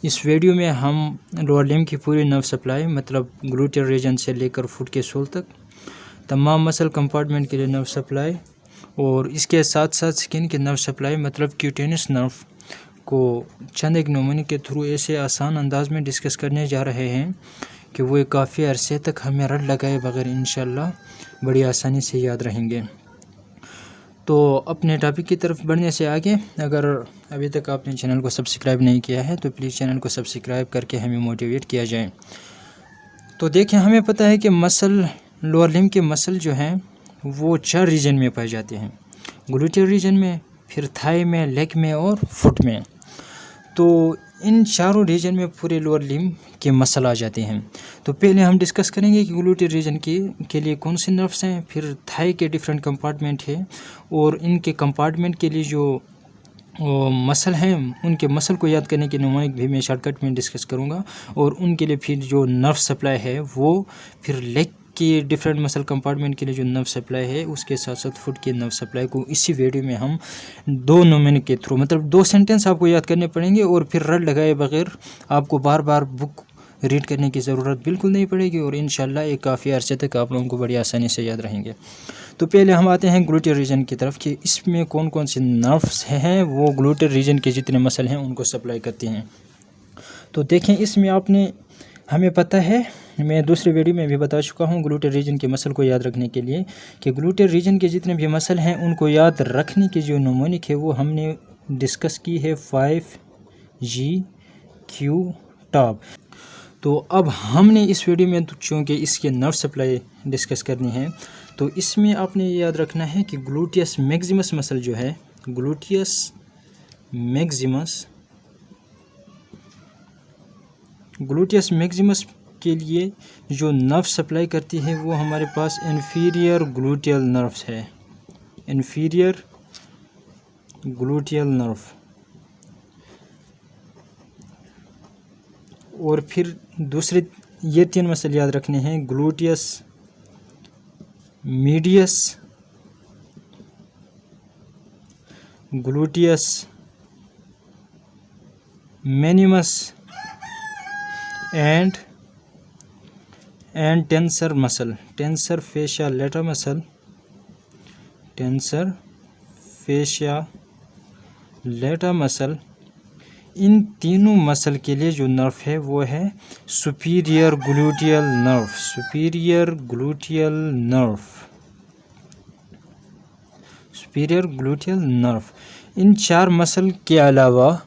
इस वीडियो में हम लोअर लिम्ब की पूरी नर्व सप्लाई मतलब ग्लूटियल रीजन से लेकर फुट के सोल तक तमाम मसल कंपार्टमेंट के लिए नर्व सप्लाई और इसके साथ साथ स्किन के नर्व सप्लाई मतलब क्यूटेनियस नर्व को चंद एक नमूने के थ्रू ऐसे आसान अंदाज में डिस्कस करने जा रहे हैं कि वो काफ़ी अरसे तक हमें रट लगाए बगैर इंशाल्लाह बड़ी आसानी से याद रहेंगे। तो अपने टॉपिक की तरफ बढ़ने से आगे अगर अभी तक आपने चैनल को सब्सक्राइब नहीं किया है तो प्लीज़ चैनल को सब्सक्राइब करके हमें मोटिवेट किया जाए। तो देखें, हमें पता है कि मसल लोअर लिम्ब के मसल जो हैं वो 4 रीजन में पाए जाते हैं, ग्लूटियल रीजन में, फिर थाई में, लेग में और फुट में। तो इन चारों रीजन में पूरे लोअर लिम्ब के मसल आ जाते हैं। तो पहले हम डिस्कस करेंगे कि ग्लूटियल रीजन के लिए कौन से नर्व्स हैं, फिर थाई के डिफरेंट कंपार्टमेंट है और इनके कंपार्टमेंट के लिए जो मसल हैं उनके मसल को याद करने के नमूने भी मैं शॉर्टकट में डिस्कस करूंगा और उनके लिए फिर जो नर्व सप्लाई है वो फिर लेग के डिफरेंट मसल कंपार्टमेंट के लिए जो नर्व सप्लाई है उसके साथ साथ फुट के नर्व सप्लाई को इसी वीडियो में हम 2 नमूने के थ्रू मतलब 2 सेंटेंस आपको याद करने पड़ेंगे और फिर रट लगाए बगैर आपको बार बार बुक रीड करने की ज़रूरत बिल्कुल नहीं पड़ेगी और इंशाल्लाह ये काफ़ी अरसे तक आप लोगों को बड़ी आसानी से याद रहेंगे। तो पहले हम आते हैं ग्लूटियल रीजन की तरफ कि इसमें कौन कौन से नर्व्स हैं वो ग्लूटियल रीजन के जितने मसल हैं उनको सप्लाई करती हैं। तो देखें, इसमें हमें पता है, मैं दूसरे वीडियो में भी बता चुका हूँ ग्लूटियल रीजन के मसल को याद रखने के लिए कि ग्लूटियल रीजन के जितने भी मसल हैं उनको याद रखने की जो नमूनिक है वो हमने डिस्कस की है 5G टॉप। तो अब हमने इस वीडियो में चूँकि इसके नर्व सप्लाई डिस्कस करनी है तो इसमें आपने ये याद रखना है कि ग्लूटियस मैक्सिमस मसल जो है, ग्लूटियस मैक्सिमस के लिए जो नर्व सप्लाई करती है वो हमारे पास इंफीरियर ग्लूटियल नर्व्स है, इंफीरियर ग्लूटियल नर्व। और फिर दूसरे ये 3 मसल याद रखने हैं, gluteus medius, gluteus minimus and tensor muscle, tensor fascia lata muscle, tensor fascia lata muscle. इन तीनों मसल के लिए जो नर्व है वो है superior gluteal nerve, superior gluteal nerve, superior gluteal nerve. इन 4 मसल के अलावा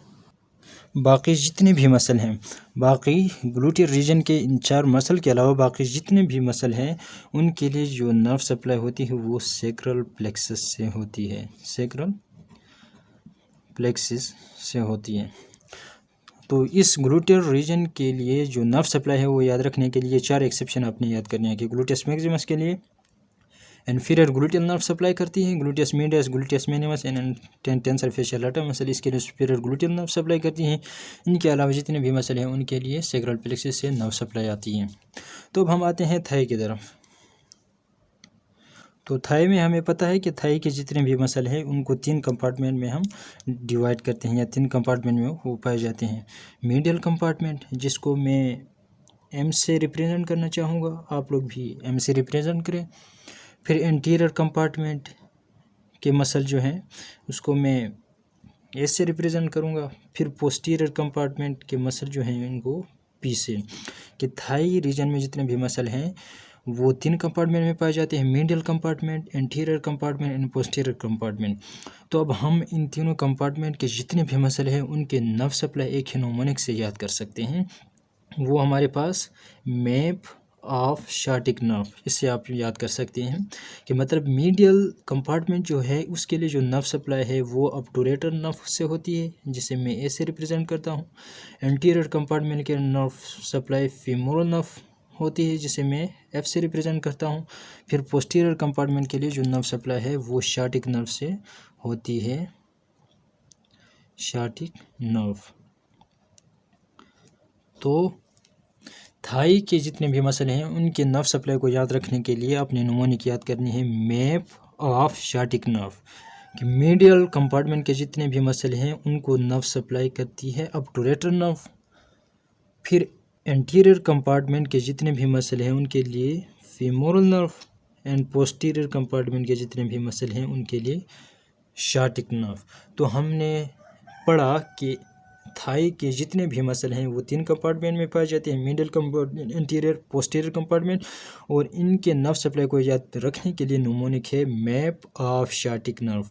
बाकी जितने भी मसल हैं, बाकी ग्लूटियल रीजन के इन 4 मसल के अलावा बाकी जितने भी मसल हैं उनके लिए जो नर्व सप्लाई होती है वो सैक्रल प्लेक्सस से होती है, सैक्रल प्लेक्सस से होती है। तो इस ग्लूटियल रीजन के लिए जो नर्व सप्लाई है वो याद रखने के लिए 4 एक्सेप्शन आपने याद करने हैं कि ग्लूटियस मैक्सिमस के लिए इंफीरियर ग्लूटियल नर्व सप्लाई करती है, gluteus medius, gluteus minimus and tensor facial लेटा मसल इसके लिए सुपीरियर ग्लूटियल नर्व सप्लाई करती हैं। इनके अलावा जितने भी मसल हैं उनके लिए सैक्रल प्लेक्सस से नर्व सप्लाई आती है। तो अब हम आते हैं थाई की तरफ। तो थाई में हमें पता है कि थाई के जितने भी मसल हैं उनको 3 कंपार्टमेंट में हम डिवाइड करते हैं या 3 कंपार्टमेंट में वो पाए जाते हैं। मीडियल कंपार्टमेंट जिसको मैं M से रिप्रेजेंट करना चाहूँगा, आप लोग भी M से रिप्रेजेंट करें। फिर एंटीरियर कंपार्टमेंट के मसल जो हैं उसको मैं S से रिप्रेजेंट करूँगा। फिर पोस्टीरियर कंपार्टमेंट के मसल जो हैं उनको P से। कि थाई रीजन में जितने भी मसल हैं वो 3 कंपार्टमेंट में पाए जाते हैं, medial compartment, anterior compartment and posterior compartment. तो अब हम इन तीनों कंपार्टमेंट के जितने भी मसल हैं उनके नर्व सप्लाई एक ही नमूनिक से याद कर सकते हैं, वो हमारे पास मैप ऑफ शार्टिक नर्व, इससे आप याद कर सकते हैं कि मतलब मीडियल कंपार्टमेंट जो है उसके लिए जो नर्व सप्लाई है वो ऑब्टूरेटर नर्व से होती है जिसे मैं ए से रिप्रेजेंट करता हूँ। एंटीरियर कंपार्टमेंट के नर्व सप्लाई फीमोरल नर्व होती है जिसे मैं F से रिप्रेजेंट करता हूँ। फिर पोस्टीरियर कंपार्टमेंट के लिए जो नर्व सप्लाई है वो शार्टिक नर्व से होती है, शार्टिक नर्व। तो थाई के जितने भी मसल हैं उनके नर्व सप्लाई को याद रखने के लिए अपने नमूने की याद करनी है मैप ऑफ शार्टिक नर्व कि मीडियल कंपार्टमेंट के जितने भी मसल हैं उनको नर्व सप्लाई करती है ऑब्टूरेटर नर्व, फिर एंटीरियर कंपार्टमेंट के जितने भी मसल हैं उनके लिए femoral nerve, and posterior compartment के जितने भी मसल हैं उनके लिए शार्टिक नर्व। तो हमने पढ़ा कि थाई के जितने भी मसल हैं वो 3 कंपार्टमेंट में पाए जाते हैं, middle compartment, anterior, posterior compartment, और इनके नर्व सप्लाई को याद रखने के लिए न्यूमोनिक है मैप ऑफ शार्टिक नर्व।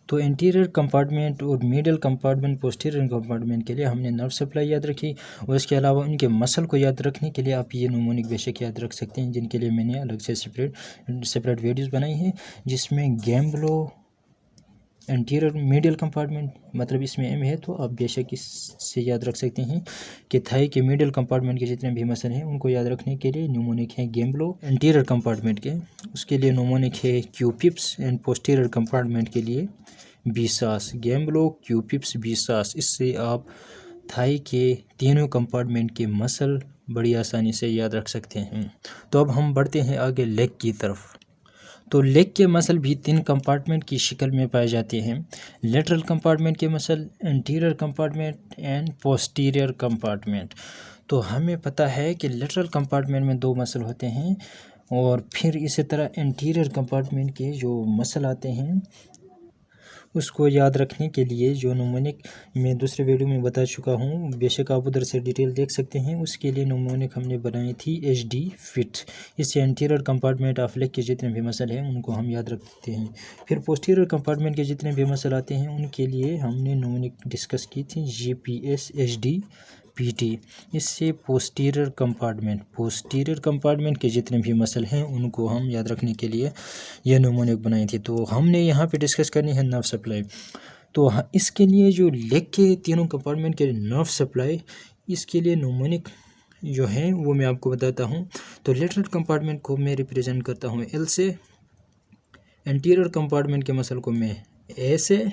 तो एंटीरियर कंपार्टमेंट और मिडिल कंपार्टमेंट, पोस्टीरियर कंपार्टमेंट के लिए हमने नर्व सप्लाई याद रखी, और इसके अलावा उनके मसल को याद रखने के लिए आप ये न्यूमोनिक बेशक याद रख सकते हैं, जिनके लिए मैंने अलग से सेपरेट वीडियोज़ बनाई हैं, जिसमें गैम्बलो एंटीरियर मिडिल कंपार्टमेंट, मतलब इसमें एम है तो आप बेशक इससे याद रख सकते हैं कि थाई के मिडिल कंपार्टमेंट के जितने भी मसल हैं उनको याद रखने के लिए न्यूमोनिक है गैम्बलो। एंटीरियर कंपार्टमेंट के उसके लिए न्यूमोनिक है क्यूपिप्स, एंड पोस्टीरियर कंपार्टमेंट के लिए बीसास, गैम्बलो, क्यूपिप्स, बीसास। इससे आप थाई के तीनों कंपार्टमेंट के मसल बड़ी आसानी से याद रख सकते हैं। तो अब हम बढ़ते हैं आगे लेग की तरफ। तो लेग के मसल भी 3 कंपार्टमेंट की शक्ल में पाए जाते हैं, लेटरल कंपार्टमेंट के muscle, anterior compartment and posterior compartment. तो हमें पता है कि लेटरल कंपार्टमेंट में 2 मसल होते हैं, और फिर इसी तरह एंटीरियर कंपार्टमेंट के जो मसल आते हैं उसको याद रखने के लिए जो न्यूमोनिक मैं दूसरे वीडियो में बता चुका हूँ, बेशक आप उधर से डिटेल देख सकते हैं, उसके लिए न्यूमोनिक हमने बनाई थी HD फिट। इससे एंटीरियर कंपार्टमेंट ऑफ लेग के जितने भी मसल हैं उनको हम याद रखते हैं। फिर पोस्टीरियर कंपार्टमेंट के जितने भी मसल आते हैं उनके लिए हमने न्यूमोनिक डिस्कस की थी GPS HD PT। इससे पोस्टीरियर कंपार्टमेंट के जितने भी मसल हैं उनको हम याद रखने के लिए यह न्यूमोनिक बनाई थी। तो हमने यहाँ पे डिस्कस करनी है नर्व सप्लाई। तो इसके लिए जो लेग के तीनों कंपार्टमेंट के नर्व सप्लाई, इसके लिए न्यूमोनिक जो है वो मैं आपको बताता हूँ। तो लेटरल कंपार्टमेंट को मैं रिप्रेजेंट करता हूँ L से, एंटीरियर कंपार्टमेंट के मसल को मैं A से,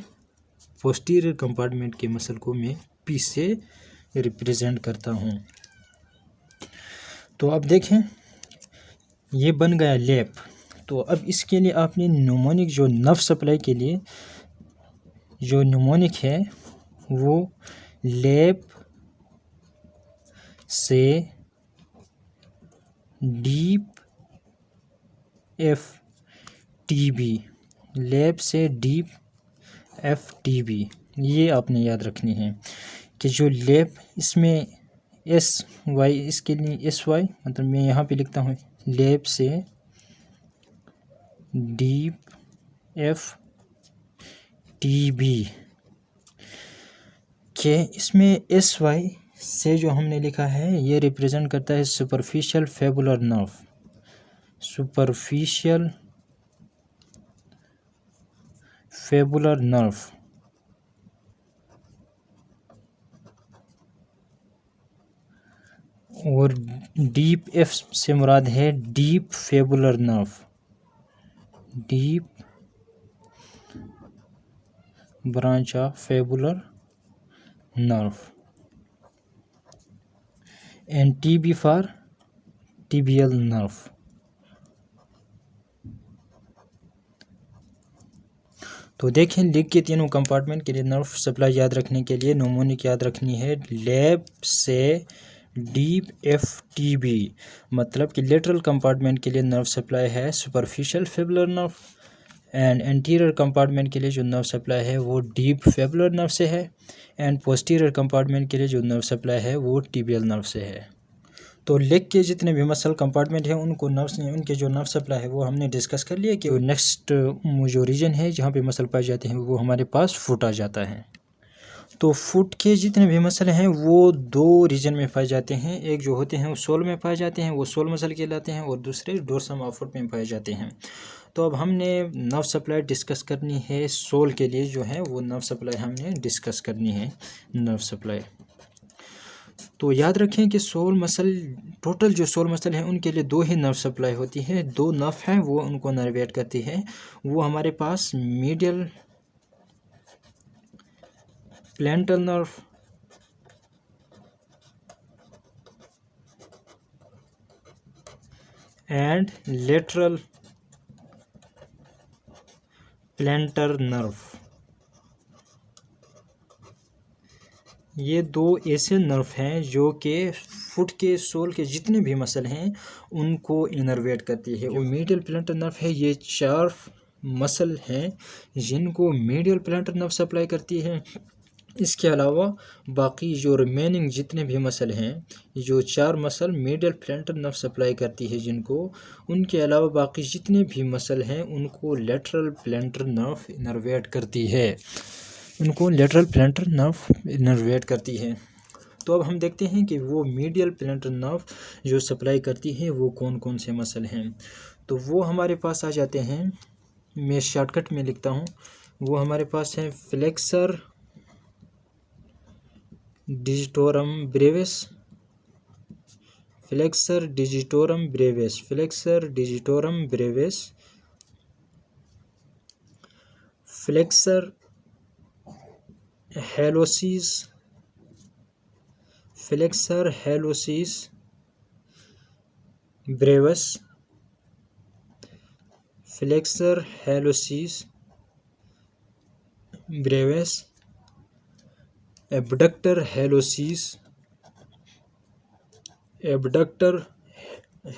पोस्टीरियर कंपार्टमेंट के मसल को मैं P से रिप्रेजेंट करता हूँ। तो अब देखें ये बन गया लेप। तो अब इसके लिए आपने न्यूमोनिक जो नर्व सप्लाई के लिए जो न्यूमोनिक है वो लेप से डीप FTB, लेप से डीप FTB, ये आपने याद रखनी है कि जो लेप इसमें SY, इसके लिए SY मतलब मैं यहाँ पे लिखता हूँ लेप से डीप FTB के, इसमें SY से जो हमने लिखा है ये रिप्रेजेंट करता है superficial fibular nerve, superficial fibular nerve, और डीप F से मुराद है deep fibular nerve, deep branch of fibular nerve, and TB for tibial nerve. तो देखें लेग के तीनों कंपार्टमेंट के लिए नर्व सप्लाई याद रखने के लिए न्यूमोनिक याद रखनी है लेब से डीप FTB, मतलब कि लेटरल कंपार्टमेंट के लिए नर्व सप्लाई है superficial fibular nerve, and anterior compartment के लिए जो नर्व सप्लाई है वो डीप फेबुलर नर्व से है, एंड पोस्टीरियर कंपार्टमेंट के लिए जो नर्व सप्लाई है वो टिबियल नर्व से है। तो लेग के जितने भी मसल कंपार्टमेंट हैं उनको नर्व्स, उनके जो नर्व सप्लाई है वो हमने डिस्कस कर लिया कि नेक्स्ट जो रीजन है जहाँ पे मसल पाए जाते हैं वो हमारे पास फुट आ जाता है। तो फुट के जितने भी मसल हैं वो 2 रीजन में पाए जाते हैं, एक जो होते हैं वो सोल में पाए जाते हैं, वो सोल मसल कहलाते हैं, और दूसरे डोर्सम ऑफ फुट में पाए जाते हैं। तो अब हमने नर्व सप्लाई डिस्कस करनी है सोल के लिए, जो है वो नर्व सप्लाई हमने डिस्कस करनी है नर्व सप्लाई। तो याद रखें कि सोल मसल, टोटल जो सोल मसल है उनके लिए 2 ही नर्व सप्लाई होती है, 2 नर्व हैं वो उनको नर्वेट करती है। वो हमारे पास medial plantar nerve and lateral plantar nerve. ये दो ऐसे नर्व हैं जो कि फुट के सोल के जितने भी मसल हैं उनको इनर्वेट करती है। और मीडियल प्लैंटर नर्व है, ये 4 मसल हैं जिनको मीडियल प्लैंटर नर्व सप्लाई करती है। इसके अलावा बाकी जो रिमेनिंग जितने भी मसल हैं, जो 4 मसल मीडियल प्लैंटर नर्व सप्लाई करती है जिनको, उनके अलावा बाकी जितने भी मसल हैं उनको लेटरल प्लैंटर नर्व इनर्वेट करती है, उनको लेटरल प्लैंटर नर्व इनर्वेट करती है। तो अब हम देखते हैं कि वो मीडियल प्लैंटर नर्व जो सप्लाई करती है वो कौन कौन से मसल हैं। तो वो हमारे पास आ जाते हैं, मैं शॉर्टकट में लिखता हूँ, वो हमारे पास है flexor digitorum brevis, flexor digitorum brevis, flexor digitorum brevis, flexor hallucis, flexor hallucis brevis, flexor hallucis brevis, abductor hallucis, abductor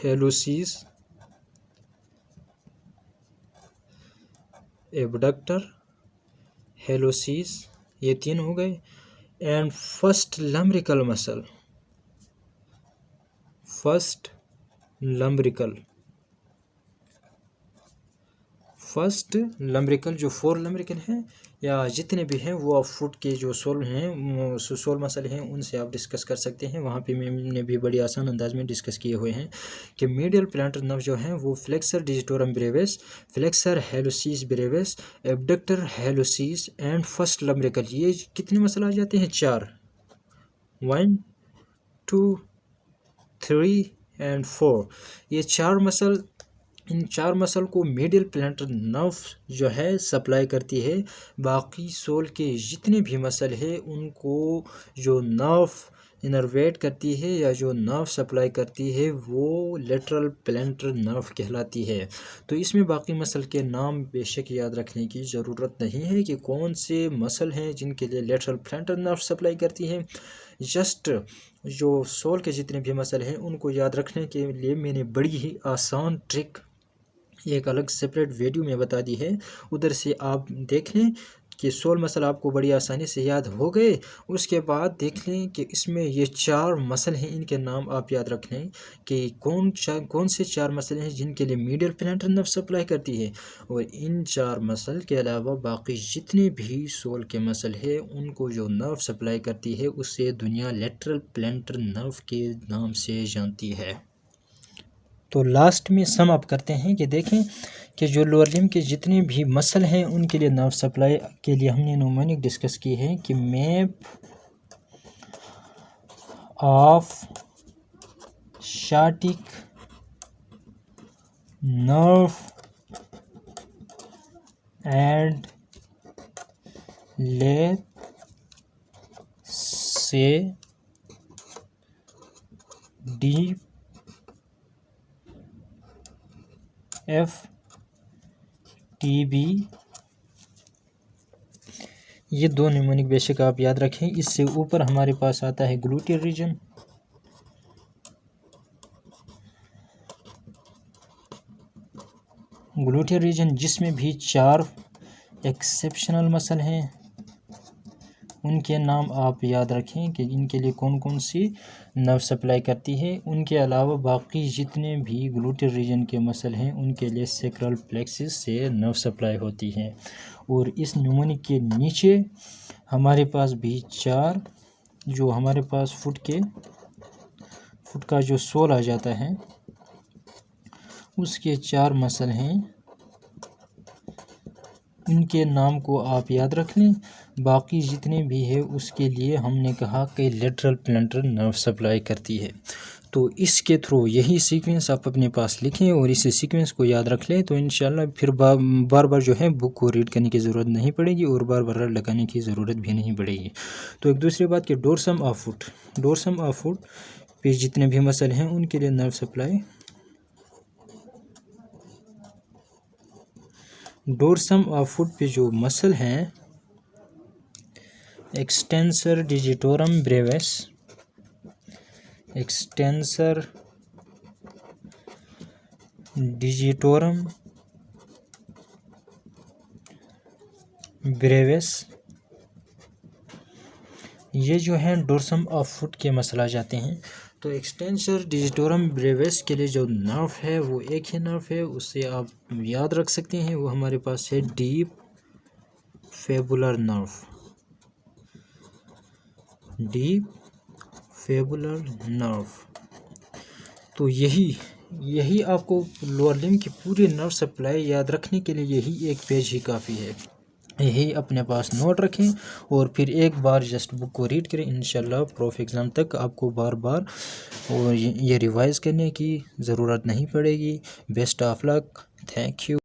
hallucis, abductor hallucis, ये 3 हो गए। And first lumbrical muscle, first lumbrical, first lumbrical जो 4 lumbrical हैं या जितने भी हैं वो आप फुट के जो सोल हैं, सोल मसल हैं, उनसे आप डिस्कस कर सकते हैं। वहाँ पे मैंने भी बड़ी आसान अंदाज में डिस्कस किए हुए हैं कि मीडियल प्लैंटर नर्व जो हैं वो flexor digitorum brevis, flexor hallucis brevis, abductor hallucis and first lumbrical, ये कितने मसल आ जाते हैं? 4, 1 2 3 एंड 4, ये 4 मसल, इन 4 मसल को मीडियल प्लैंटर नर्व जो है सप्लाई करती है। बाकी सोल के जितने भी मसल है उनको जो नर्व इनर्वेट करती है या जो नर्व सप्लाई करती है वो लेटरल प्लैंटर नर्व कहलाती है। तो इसमें बाकी मसल के नाम बेशक याद रखने की ज़रूरत नहीं है कि कौन से मसल हैं जिनके लिए लेटरल प्लैंटर नर्व सप्लाई करती है। जस्ट जो सोल के जितने भी मसल हैं उनको याद रखने के लिए मैंने बड़ी ही आसान ट्रिक एक अलग सेपरेट वीडियो में बता दी है, उधर से आप देख लें कि सोल मसल आपको बड़ी आसानी से याद हो गए। उसके बाद देख लें कि इसमें ये 4 मसल हैं, इनके नाम आप याद रख लें कि कौन से 4 मसल हैं जिनके लिए मीडियल प्लैंटर नर्व सप्लाई करती है। और इन 4 मसल के अलावा बाकी जितने भी सोल के मसल है उनको जो नर्व सप्लाई करती है उसे दुनिया लेटरल प्लैंटर नर्व के नाम से जानती है। तो लास्ट में सम अप करते हैं कि देखें कि जो लोअर लिम्ब के जितने भी मसल हैं उनके लिए नर्व सप्लाई के लिए हमने न्यूमेरिक डिस्कस की है कि map of sciatic nerve and लेथ से डीप FTB, ये 2 न्यूमेरिक बेशक आप याद रखें। इससे ऊपर हमारे पास आता है ग्लूटियर रीजन, ग्लूटियर रीजन जिसमें भी 4 एक्सेप्शनल मसल हैं, उनके नाम आप याद रखें कि इनके लिए कौन कौन सी नर्व सप्लाई करती है। उनके अलावा बाकी जितने भी ग्लूटियर रीजन के मसल हैं उनके लिए सैक्रल प्लेक्सिस से नर्व सप्लाई होती है। और इस न्यूमेरिक के नीचे हमारे पास भी 4 जो हमारे पास फुट का जो सोल आ जाता है उसके 4 मसल हैं, उनके नाम को आप याद रख लें। बाकी जितने भी है उसके लिए हमने कहा कि लेटरल प्लैंटर नर्व सप्लाई करती है। तो इसके थ्रू यही सीक्वेंस आप अपने पास लिखें और इस सीक्वेंस को याद रख लें तो इंशाल्लाह फिर बार बार जो है बुक को रीड करने की ज़रूरत नहीं पड़ेगी और बार बार रट लगाने की ज़रूरत भी नहीं पड़ेगी। तो एक दूसरी बात कि डोर्सम ऑफ फुट पे जितने भी मसल हैं उनके लिए nerve supply, dorsum of foot पे जो मसल हैं extensor digitorum Brevis, extensor digitorum Brevis, ये जो है डोर्सम ऑफ फुट के मसला जाते हैं। तो एक्सटेंसर डिजिटोरम ब्रेविस के लिए जो नर्व है वो एक ही नर्व है, उससे आप याद रख सकते हैं। वो हमारे पास है deep fibular nerve, deep fibular nerve. तो यही आपको लोअर लिम्ब की पूरी नर्व सप्लाई याद रखने के लिए यही एक पेज ही काफ़ी है। यही अपने पास नोट रखें और फिर एक बार जस्ट बुक को रीड करें। इंशाल्लाह प्रूफ एग्ज़ाम तक आपको बार बार और ये रिवाइज़ करने की ज़रूरत नहीं पड़ेगी। Best of luck, thank you.